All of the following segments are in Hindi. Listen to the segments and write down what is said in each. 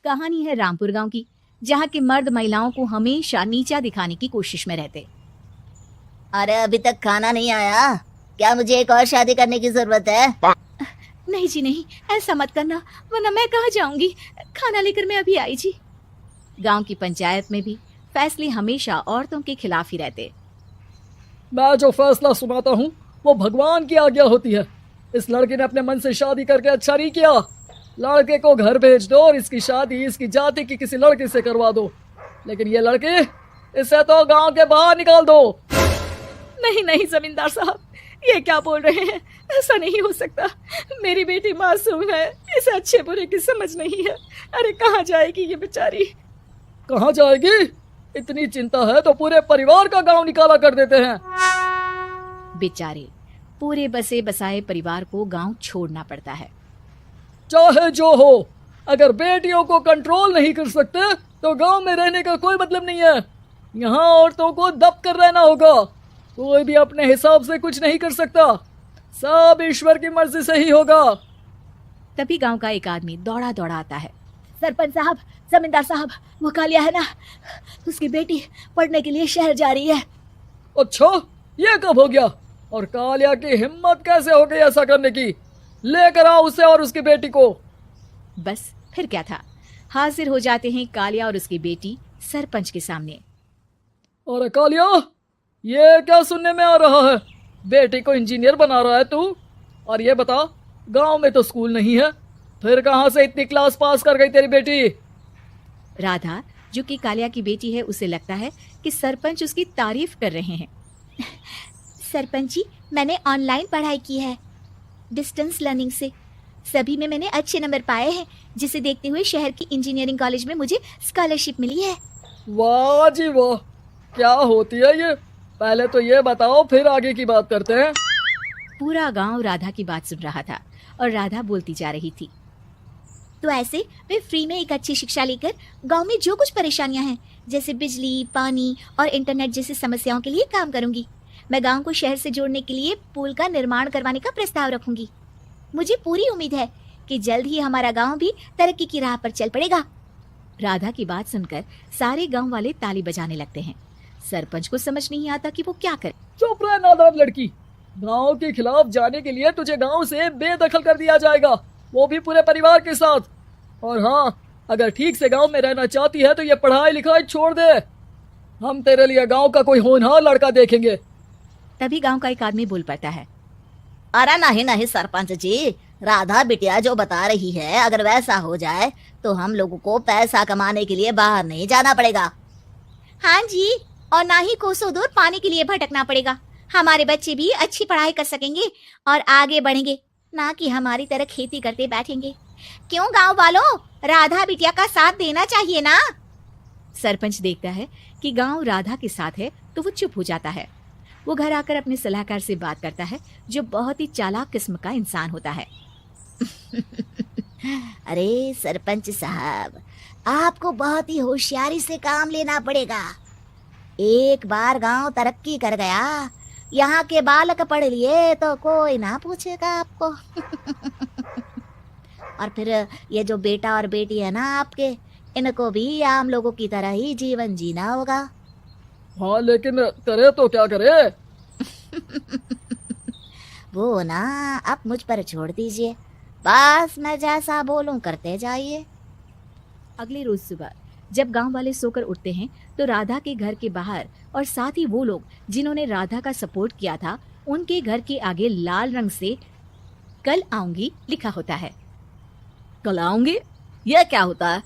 कहानी है रामपुर गांव की, जहां के मर्द महिलाओं को हमेशा नीचा दिखाने की कोशिश में रहते। अरे अभी तक खाना नहीं आया, क्या मुझे एक और शादी करने की जरूरत है? नहीं जी नहीं, ऐसा मत करना, वरना मैं कहाँ जाऊंगी। खाना लेकर मैं अभी आई जी। गांव की पंचायत में भी फैसले हमेशा औरतों के खिलाफ ही रहते। मैं जो फैसला सुनाता हूँ वो भगवान की आज्ञा होती है। इस लड़के ने अपने मन से शादी करके अच्छा नहीं किया। लड़के को घर भेज दो और इसकी शादी इसकी जाति की किसी लड़के से करवा दो, लेकिन ये लड़की, इसे तो गांव के बाहर निकाल दो। नहीं नहीं जमींदार साहब, ये क्या बोल रहे हैं? ऐसा नहीं हो सकता। मेरी बेटी मासूम है, इसे अच्छे बुरे की समझ नहीं है। अरे कहाँ जाएगी ये बेचारी? कहाँ जाएगी? इतनी चिंता है तो पूरे परिवार का गांव निकाला कर देते हैं। बेचारे पूरे बसे बसाए परिवार को गांव छोड़ना पड़ता है। चाहे जो हो, अगर बेटियों को कंट्रोल नहीं कर सकते तो गांव में रहने का कोई मतलब नहीं है। यहाँ औरतों को दब कर रहना होगा। कोई भी अपने हिसाब से कुछ नहीं कर सकता, सब ईश्वर की मर्जी से ही होगा। तभी गांव का एक आदमी दौड़ा दौड़ा आता है। सरपंच साहब, जमींदार साहब, वो कालिया है ना, उसकी बेटी पढ़ने के लिए शहर जा रही है। अच्छा, ये कब हो गया? और कालिया की हिम्मत कैसे हो गई ऐसा करने की? लेकर आओ उसे और उसकी बेटी को। बस फिर क्या था, हाजिर हो जाते हैं कालिया और उसकी बेटी सरपंच के सामने। और कालिया, ये क्या सुनने में आ रहा है? बेटी को इंजीनियर बना रहा है तू? और ये बता, गांव में तो स्कूल नहीं है, फिर कहां से इतनी क्लास पास कर गई तेरी बेटी? राधा, जो कि कालिया की बेटी है, उसे लगता है कि सरपंच उसकी तारीफ कर रहे हैं। सरपंच जी, मैंने ऑनलाइन पढ़ाई की है, डिस्टेंस लर्निंग से। सभी में मैंने अच्छे नंबर पाए हैं, जिसे देखते हुए शहर की इंजीनियरिंग कॉलेज में मुझे स्कॉलरशिप मिली है। वाह जी वाह, क्या होती है ये? पहले तो ये बताओ, फिर आगे की बात करते हैं। पूरा गांव राधा की बात सुन रहा था और राधा बोलती जा रही थी। तो ऐसे मैं फ्री में एक अच्छी शिक्षा लेकर गांव में जो कुछ परेशानियां हैं, जैसे बिजली, पानी और इंटरनेट जैसी समस्याओं के लिए काम करूंगी। मैं गांव को शहर से जोड़ने के लिए पुल का निर्माण करवाने का प्रस्ताव रखूंगी। मुझे पूरी उम्मीद है कि जल्द ही हमारा गांव भी तरक्की की राह पर चल पड़ेगा। राधा की बात सुनकर सारे गांव वाले ताली बजाने लगते हैं। सरपंच को समझ नहीं आता कि वो क्या करे। चुप रह नादान लड़की, गांव के खिलाफ जाने के लिए तुझे गांव से बेदखल कर दिया जाएगा, वो भी पूरे परिवार के साथ। और हाँ, अगर ठीक से गांव में रहना चाहती है तो ये पढ़ाई लिखाई छोड़ दे। हम तेरे लिए गांव का कोई होनहार लड़का देखेंगे। तभी गांव का एक आदमी बोल पड़ता है। अरे नहीं नहीं सरपंच जी, राधा बिटिया जो बता रही है, अगर वैसा हो जाए तो हम लोगों को पैसा कमाने के लिए बाहर नहीं जाना पड़ेगा। हाँ जी, और ना ही कोसों दूर पानी के लिए भटकना पड़ेगा। हमारे बच्चे भी अच्छी पढ़ाई कर सकेंगे और आगे बढ़ेंगे, ना कि हमारी तरह खेती करते बैठेंगे। क्यों गांव वालों, राधा बिटिया का साथ देना चाहिए ना। सरपंच देखता है कि गांव राधा के साथ है तो वो चुप हो जाता है। वो घर आकर अपने सलाहकार से बात करता है, जो बहुत ही चालाक किस्म का इंसान होता है। अरे सरपंच साहब, आपको बहुत ही होशियारी से काम लेना पड़ेगा। एक बार गांव तरक्की कर गया, यहाँ के बालक पढ़ लिए तो कोई ना पूछेगा आपको। और फिर ये जो बेटा और बेटी है ना आपके, इनको भी आम लोगों की तरह ही जीवन जीना होगा। हाँ, लेकिन करे तो क्या करे? वो ना आप मुझ पर छोड़ दीजिए, बस मैं जैसा बोलूं करते जाइए। अगले रोज सुबह जब गांव वाले सोकर उठते हैं तो राधा के घर के बाहर और साथ ही वो लोग जिन्होंने राधा का सपोर्ट किया था, उनके घर के आगे लाल रंग से कल आऊंगी लिखा होता है। कल आऊंगी, ये क्या होता है?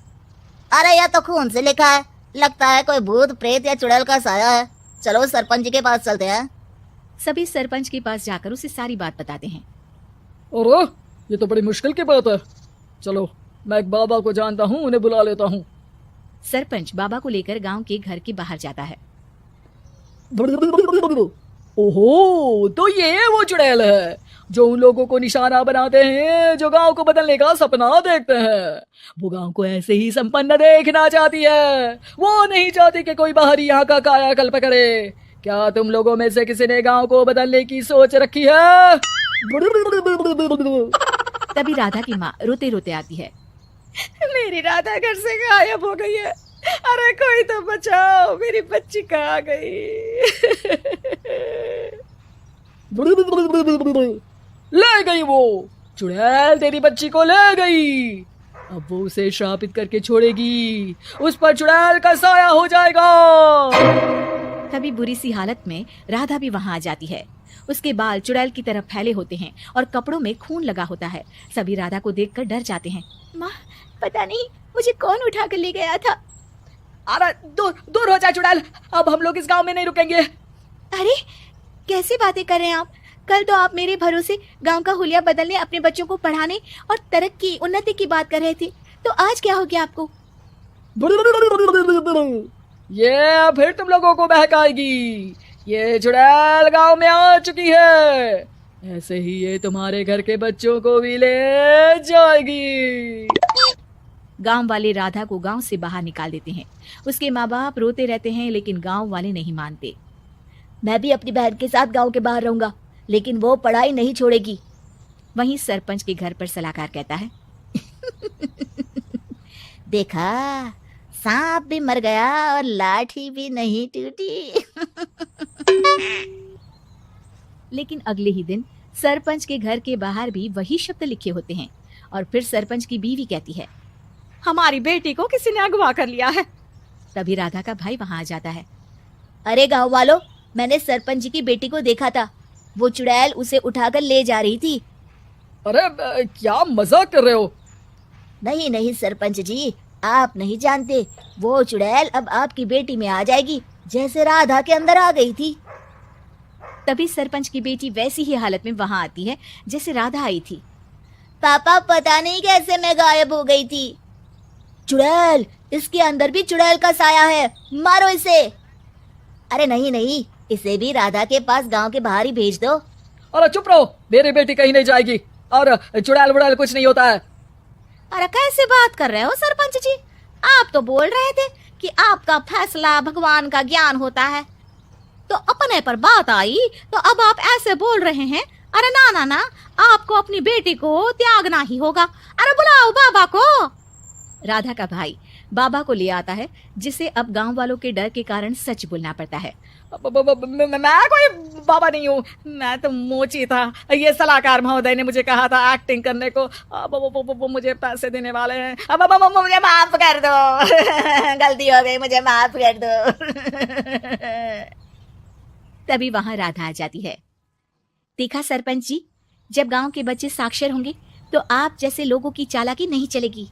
अरे यह तो खून से लिखा है, लगता है कोई भूत प्रेत या चुड़ैल का साया है। चलो सरपंच जी के पास चलते हैं। सभी सरपंच के पास जाकर उसे सारी बात बताते हैं। और ये तो बड़ी मुश्किल की बात है। चलो, मैं एक बाबा को जानता हूँ, उन्हें बुला लेता हूँ। सरपंच बाबा को लेकर गांव के घर के बाहर जाता है। ओहो, तो ये वो चुड़ैल है जो उन लोगों को निशाना बनाते हैं जो गांव को बदलने का सपना देखते हैं। वो गांव को ऐसे ही संपन्न देखना चाहती है, वो नहीं चाहती कि कोई बाहरी यहाँ का कायाकल्प करे। क्या तुम लोगों में से किसी ने गांव को बदलने की सोच रखी है? तभी राधा की माँ रोते रोते आती है। मेरी राधा घर से गायब हो गई है। अरे कोई तो बचाओ, मेरी बच्ची कहाँ गई? ले गई वो चुड़ैल, तेरी बच्ची को ले गई। अब वो उसे श्रापित करके छोड़ेगी, उस पर चुड़ैल का साया हो जाएगा। तभी बुरी सी हालत में राधा भी वहां आ जाती है। उसके बाल चुड़ैल की तरफ फैले होते हैं और कपड़ों में खून लगा होता है। सभी राधा को देखकर डर जाते हैं। माँ, पता नहीं मुझे कौन उठा कर ले गया था। अरे दूर दूर हो जा चुड़ैल, अब हम लोग इस गांव में नहीं रुकेंगे। अरे कैसी बातें कर रहे हैं आप? कल तो आप मेरे भरोसे गांव का हुलिया बदलने, अपने बच्चों को पढ़ाने और तरक्की उन्नति की बात कर रहे थे, तो आज क्या हो गया आपको? ये फिर तुम लोगों को बहकाएगी। ये चुड़ैल गांव में आ चुकी है, ऐसे ही ये तुम्हारे घर के बच्चों को भी ले जाएगी। गांव वाले राधा को गांव से बाहर निकाल देते हैं। उसके माँ बाप रोते रहते हैं, लेकिन गांव वाले नहीं मानते। मैं भी अपनी बहन के साथ गांव के बाहर रहूंगा, लेकिन वो पढ़ाई नहीं छोड़ेगी। वहीं सरपंच के घर पर सलाहकार कहता है, देखा, सांप भी मर गया और लाठी भी नहीं टूटी। लेकिन अगले ही दिन सरपंच के घर के बाहर भी वही शब्द लिखे होते हैं। और फिर सरपंच की बीवी कहती है, हमारी बेटी को किसी ने अगवा कर लिया है। तभी राधा का भाई वहां आ जाता है। अरे गांव वालों, मैंने सरपंच जी की बेटी को देखा था, वो चुड़ैल उसे उठाकर ले जा रही थी। अरे क्या मजाक कर रहे हो? नहीं नहीं सरपंच जी, आप नहीं जानते, वो चुड़ैल अब आपकी बेटी में आ जाएगी, जैसे राधा के अंदर आ गई थी। तभी सरपंच की बेटी वैसी ही हालत में वहां आती है जैसे राधा आई थी। पापा, पता नहीं कैसे मैं गायब हो गई थी। चुड़ैल, इसके अंदर भी चुड़ैल का साया है, मारो इसे। अरे नहीं नहीं, इसे भी राधा के पास गांव के बाहर ही भेज दो। अरे चुप रहो, मेरी बेटी कहीं नहीं जाएगी, और चुड़ैल वुड़ैल कुछ नहीं होता है। अरे कैसे बात कर रहे हो सरपंच जी? आप तो बोल रहे थे कि आपका फैसला भगवान का ज्ञान होता है, तो अपने पर बात आई तो अब आप ऐसे बोल रहे हैं। अरे ना ना ना, आपको अपनी बेटी को त्यागना ही होगा। अरे बुलाओ बाबा को। राधा का भाई बाबा को ले आता है, जिसे अब गांव वालों के डर के कारण सच बोलना पड़ता है। मैं कोई बाबा नहीं हूँ, मैं तो मोची था। ये सलाहकार महोदय ने मुझे कहा था एक्टिंग करने को, वो मुझे पैसे देने वाले हैं। अब मुझे माफ कर दो। गलती हो गई, मुझे माफ कर दो। तभी वहां राधा आ जाती है। देखा सरपंच जी, जब गांव के बच्चे साक्षर होंगे तो आप जैसे लोगों की चालाकी नहीं चलेगी।